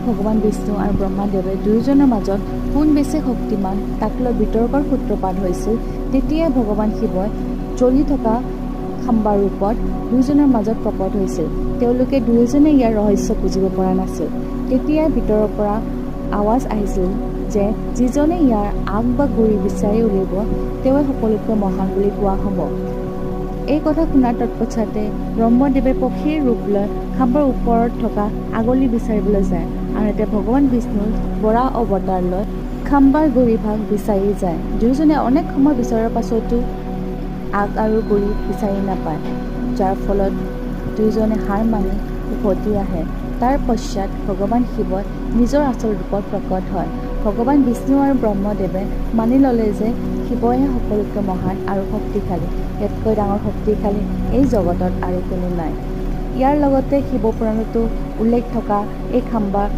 ভগৱান বিষ্ণু আৰু ব্ৰহ্মাদেৱে দুয়োজনৰ মাজত কোন বেছি শক্তিমান তাক লৈ বিতৰ্কৰ সূত্ৰপাত হৈছিল। তেতিয়াই ভগৱান শিৱই জ্বলি থকা খাম্বাৰ ৰূপত দুয়োজনৰ মাজত প্ৰকট হৈছিল। তেওঁলোকে দুয়োজনে ইয়াৰ ৰহস্য বুজিব পৰা নাছিল। তেতিয়াই ভিতৰৰ পৰা আৱাজ আহিছিল যে যিজনে ইয়াৰ আগ বা গুৰি বিচাৰি উলিয়াব তেওঁৱে সকলোতকৈ মহান বুলি কোৱা হ'ব। এই কথা শুনাৰ তৎপশ্চাতে ব্ৰহ্মদেৱে পক্ষীৰ ৰূপ লৈ খাম্বাৰ ওপৰত থকা আগলি বিচাৰিবলৈ যায়। আনহাতে ভগৱান বিষ্ণুৰ বৰাহ অৱতাৰ লৈ খাম্বাৰ গুৰিভাগ বিচাৰি যায়। দুয়োজনে অনেক সময় বিচৰাৰ পাছতো আগ আৰু গুৰি বিচাৰি নাপায়, যাৰ ফলত দুয়োজনে হাৰ মানি উভতি আহে। তাৰ পশ্চাত ভগৱান শিৱই নিজৰ আচল ৰূপত প্ৰকট হয়। ভগৱান বিষ্ণু আৰু ব্ৰহ্মদেৱে মানি ল'লে যে শিৱহে সকলোতকৈ মহান আৰু শক্তিশালী। ইয়াতকৈ ডাঙৰ শক্তিশালী এই জগতত আৰু কোনো নাই। ইয়াৰ লগতে শিৱ পুৰাণতো উল্লেখ থকা এই খাম্বাৰ